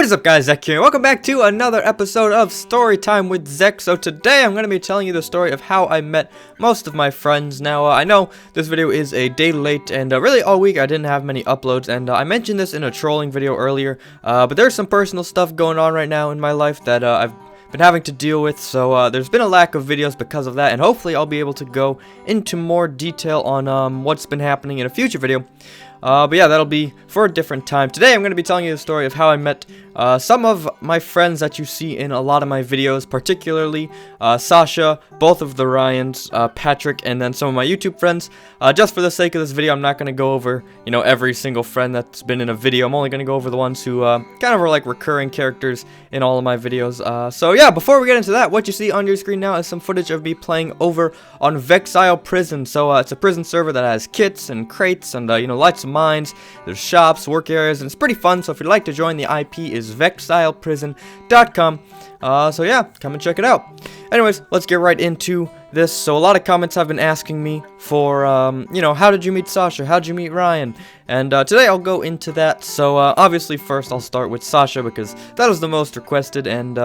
What is up, guys? Zek here, and welcome back to another episode of Storytime with Zek. So today I'm going to be telling you the story of how I met most of my friends. Now, I know this video is a day late, and really all week I didn't have many uploads, and I mentioned this in a trolling video earlier, but there's some personal stuff going on right now in my life that I've been having to deal with, so there's been a lack of videos because of that, and hopefully I'll be able to go into more detail on what's been happening in a future video. But yeah, that'll be for a different time. Today I'm going to be telling you the story of how I met some of my friends that you see in a lot of my videos, particularly Sasha, both of the Ryans, Patrick, and then some of my YouTube friends. Just for the sake of this video, I'm not going to go over, every single friend that's been in a video. I'm only going to go over the ones who kind of are like recurring characters in all of my videos. So yeah, before we get into that, what you see on your screen now is some footage of me playing over on Vexile Prison. So it's a prison server that has kits and crates and, lots of mines. There's shops, work areas, and it's pretty fun. So if you'd like to join, the IP is vexileprison.com. So yeah, come and check it out. Anyways, let's get right into this. So a lot of comments have been asking me for, how did you meet Sasha? How did you meet Ryan? And today I'll go into that. So obviously first I'll start with Sasha because that was the most requested. And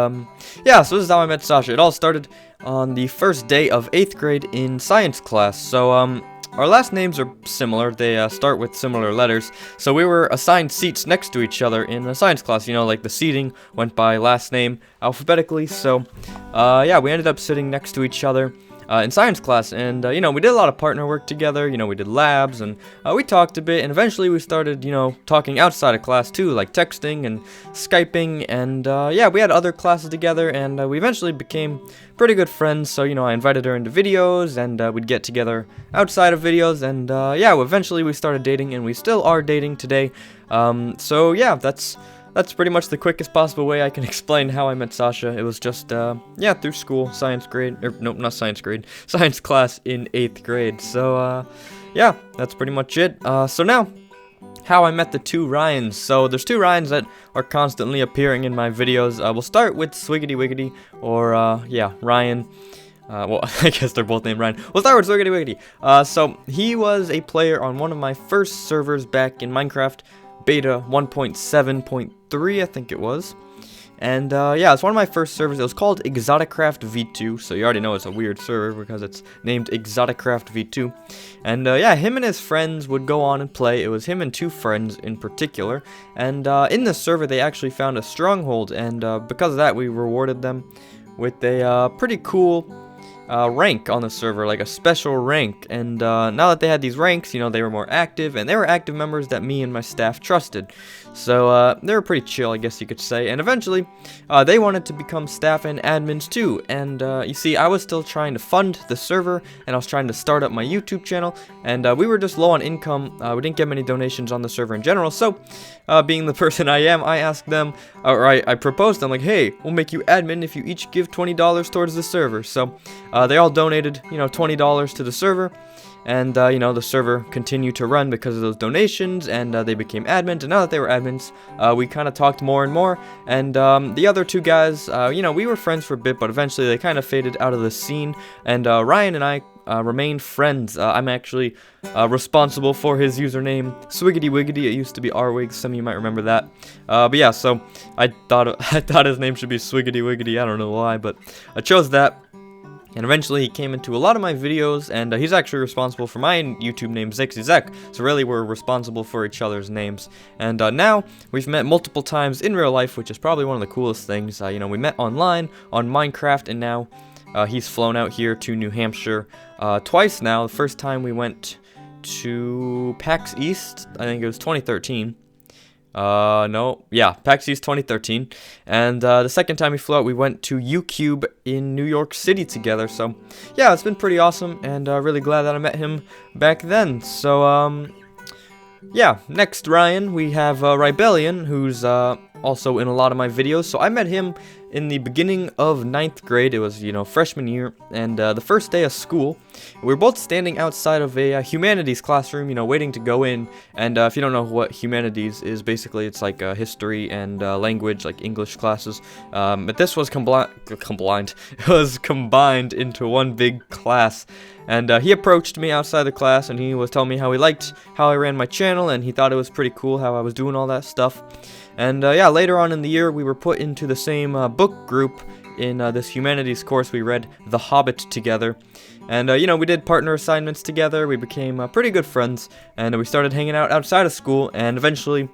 yeah, so this is how I met Sasha. It all started on the first day of 8th grade in science class. So our last names are similar. They start with similar letters. So we were assigned seats next to each other in a science class. Like the seating went by last name alphabetically. So, yeah, we ended up sitting next to each other in science class. And, we did a lot of partner work together. We did labs and we talked a bit. And eventually we started, talking outside of class too, like texting and Skyping. And, yeah, we had other classes together. And we eventually became pretty good friends. So, I invited her into videos and we'd get together outside of videos. And, yeah, eventually we started dating and we still are dating today. So, yeah, that's pretty much the quickest possible way I can explain how I met Sasha. It was just, yeah, through school, science class in 8th grade. So, yeah, that's pretty much it. So now, how I met the two Ryans. So there's two Ryans that are constantly appearing in my videos. We'll start with Swiggity Wiggity, or, yeah, Ryan. Well, I guess they're both named Ryan. We'll start with Swiggity Wiggity. So he was a player on one of my first servers back in Minecraft Beta 1.7.3, I think it was. And, yeah, it's one of my first servers. It was called Exoticraft V2, so you already know it's a weird server because it's named Exoticraft V2. And, yeah, him and his friends would go on and play. It was him and two friends in particular. And, in the server, they actually found a stronghold, and, because of that, we rewarded them with a, pretty cool rank on the server, like a special rank. And now that they had these ranks, they were more active, and they were active members that me and my staff trusted. So they were pretty chill, I guess you could say. And eventually they wanted to become staff and admins too. And you see, I was still trying to fund the server, and I was trying to start up my YouTube channel, and we were just low on income. We didn't get many donations on the server in general. So being the person I am, I asked them, or I proposed them, like, hey, we'll make you admin if you each give $20 towards the server. So they all donated, $20 to the server, and, the server continued to run because of those donations, and they became admins, and now that they were admins, we kind of talked more and more, and the other two guys, we were friends for a bit, but eventually they kind of faded out of the scene, and Ryan and I remained friends. I'm actually responsible for his username, Swiggity Wiggity. It used to be Rwigs, some of you might remember that. But yeah, so I thought his name should be Swiggity Wiggity. I don't know why, but I chose that. And eventually he came into a lot of my videos, and he's actually responsible for my YouTube name, ZexyZek. So really we're responsible for each other's names. And now we've met multiple times in real life, which is probably one of the coolest things. We met online on Minecraft, and now he's flown out here to New Hampshire twice now. The first time we went to PAX East, I think it was 2013. No, yeah, PAX East 2013, and the second time we flew out, we went to UCube in New York City together. So yeah, it's been pretty awesome, and really glad that I met him back then. So yeah, next Ryan, we have Rybellion, who's also in a lot of my videos. So I met him in the beginning of 9th grade. It was, freshman year, and the first day of school. We were both standing outside of a humanities classroom, you know, waiting to go in. And if you don't know what humanities is, basically it's like history and language, like English classes. But this was combined. It was combined into one big class. And he approached me outside the class, and he was telling me how he liked how I ran my channel, and he thought it was pretty cool how I was doing all that stuff. And yeah, later on in the year, we were put into the same book group in this humanities course. We read The Hobbit together. And, you know, we did partner assignments together. We became pretty good friends, and we started hanging out outside of school, and eventually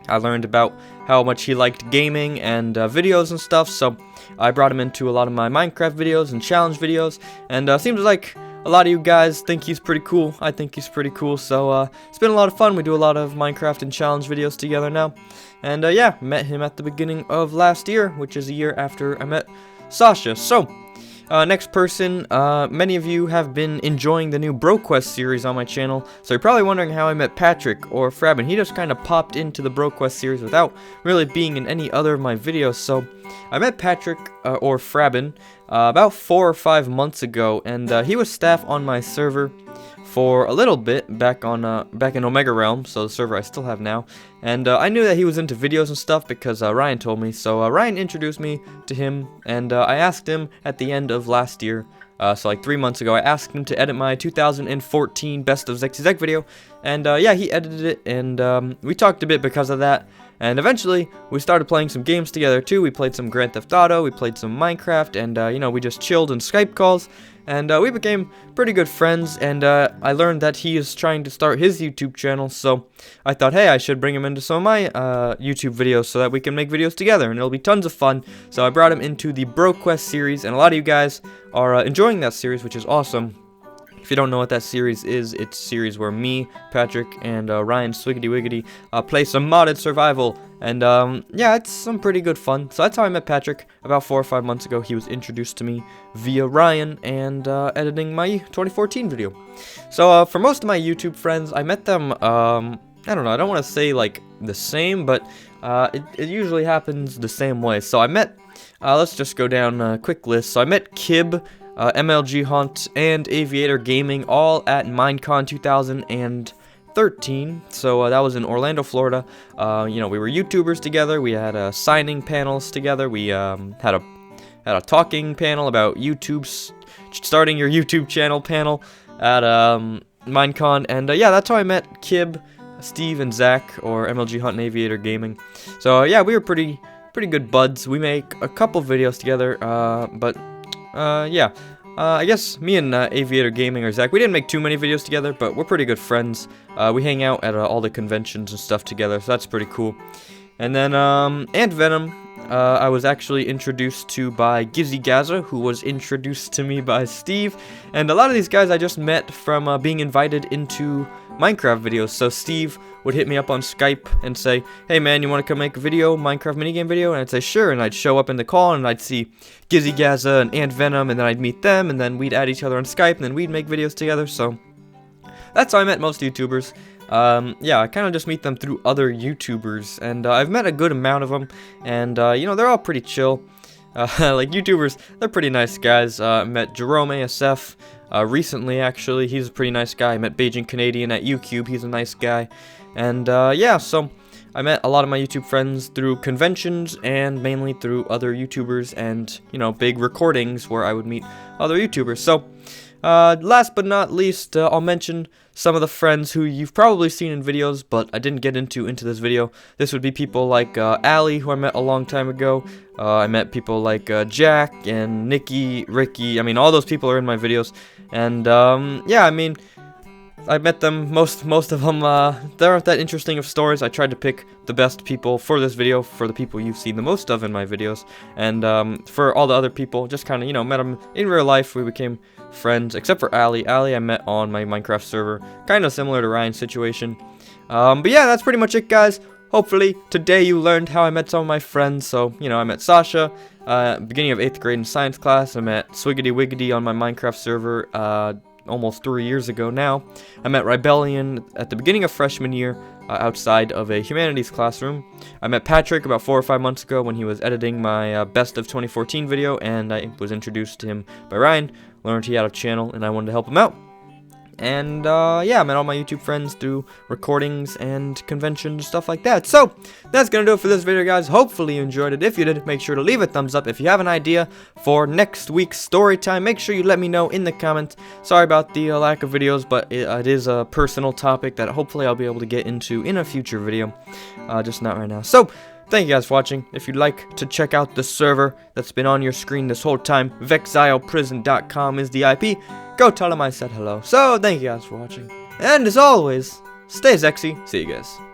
I learned about how much he liked gaming and videos and stuff, so I brought him into a lot of my Minecraft videos and challenge videos, and seems like a lot of you guys think he's pretty cool. I think he's pretty cool, so it's been a lot of fun. We do a lot of Minecraft and challenge videos together now. And yeah, met him at the beginning of last year, which is a year after I met Sasha. So, next person, many of you have been enjoying the new BroQuest series on my channel, so you're probably wondering how I met Patrick or Frabin. He just kind of popped into the BroQuest series without really being in any other of my videos. So I met Patrick or Frabin about 4 or 5 months ago, and he was staff on my server for a little bit back in Omega Realm, so the server I still have now. And I knew that he was into videos and stuff because Ryan told me. So Ryan introduced me to him, and I asked him at the end of last year, so like 3 months ago, I asked him to edit my 2014 Best of ZexyZek video, and yeah, he edited it, and we talked a bit because of that. And eventually, we started playing some games together too. We played some Grand Theft Auto, we played some Minecraft, and you know, we just chilled in Skype calls. And we became pretty good friends, and I learned that he is trying to start his YouTube channel, so I thought, hey, I should bring him into some of my YouTube videos so that we can make videos together, and it'll be tons of fun. So I brought him into the BroQuest series, and a lot of you guys are enjoying that series, which is awesome. If you don't know what that series is, it's a series where me, Patrick, and Ryan Swiggity Wiggity play some modded survival. And yeah, it's some pretty good fun. So that's how I met Patrick about 4 or 5 months ago. He was introduced to me via Ryan and editing my 2014 video. So for most of my YouTube friends, I met them, I don't know, I don't want to say like the same, but it usually happens the same way. So I met, let's just go down a quick list. So I met Kib, MLG Hunt, and Aviator Gaming, all at Minecon 2013. So that was in Orlando, Florida. You know, we were YouTubers together. We had signing panels together. We had a talking panel about starting your YouTube channel panel at Minecon. And yeah, that's how I met Kib, Steve, and Zach, or MLG Hunt and Aviator Gaming. So yeah, we were pretty good buds. We make a couple videos together, but yeah, I guess me and Aviator Gaming or Zach, we didn't make too many videos together, but we're pretty good friends. We hang out at all the conventions and stuff together, so that's pretty cool. And then, Ant Venom, I was actually introduced to by GizzyGaza, who was introduced to me by Steve. And a lot of these guys I just met from being invited into Minecraft videos. So Steve would hit me up on Skype and say, hey man, you want to come make a video, Minecraft minigame video? And I'd say sure, and I'd show up in the call, and I'd see GizzyGaza and Ant Venom, and then I'd meet them, and then we'd add each other on Skype, and then we'd make videos together. So that's how I met most YouTubers. Yeah, I kind of just meet them through other YouTubers, and I've met a good amount of them, and you know, they're all pretty chill. Like YouTubers, they're pretty nice guys. I met Jerome ASF recently, actually. He's a pretty nice guy. I met Beijing Canadian at UCube. He's a nice guy. And yeah, so I met a lot of my YouTube friends through conventions and mainly through other YouTubers and, you know, big recordings where I would meet other YouTubers. So last but not least, I'll mention some of the friends who you've probably seen in videos, but I didn't get into this video. This would be people like Ali, who I met a long time ago. I met people like Jack and Nikki, Ricky. I mean, all those people are in my videos. And yeah, I mean, I met them, most of them, they aren't that interesting of stories. I tried to pick the best people for this video, for the people you've seen the most of in my videos. And for all the other people, just kind of, you know, met them in real life. We became friends, except for Ali. Ali I met on my Minecraft server, kind of similar to Ryan's situation. But yeah, that's pretty much it, guys. Hopefully, today you learned how I met some of my friends. So, you know, I met Sasha, beginning of 8th grade in science class. I met Swiggity Wiggity on my Minecraft server, almost 3 years ago now. I met Rebellion at the beginning of freshman year, outside of a humanities classroom. I met Patrick about 4 or 5 months ago when he was editing my Best of 2014 video, and I was introduced to him by Ryan learned he had a channel, and I wanted to help him out. And yeah, I met all my YouTube friends through recordings and conventions, stuff like that. So that's gonna do it for this video, guys. Hopefully you enjoyed it. If you did, make sure to leave a thumbs up. If you have an idea for next week's story time, make sure you let me know in the comments. Sorry about the lack of videos, but it is a personal topic that hopefully I'll be able to get into in a future video, just not right now. So thank you guys for watching. If you'd like to check out the server that's been on your screen this whole time, vexioprison.com is the IP. Go tell them I said hello. So, thank you guys for watching. And as always, stay Zexy. See you guys.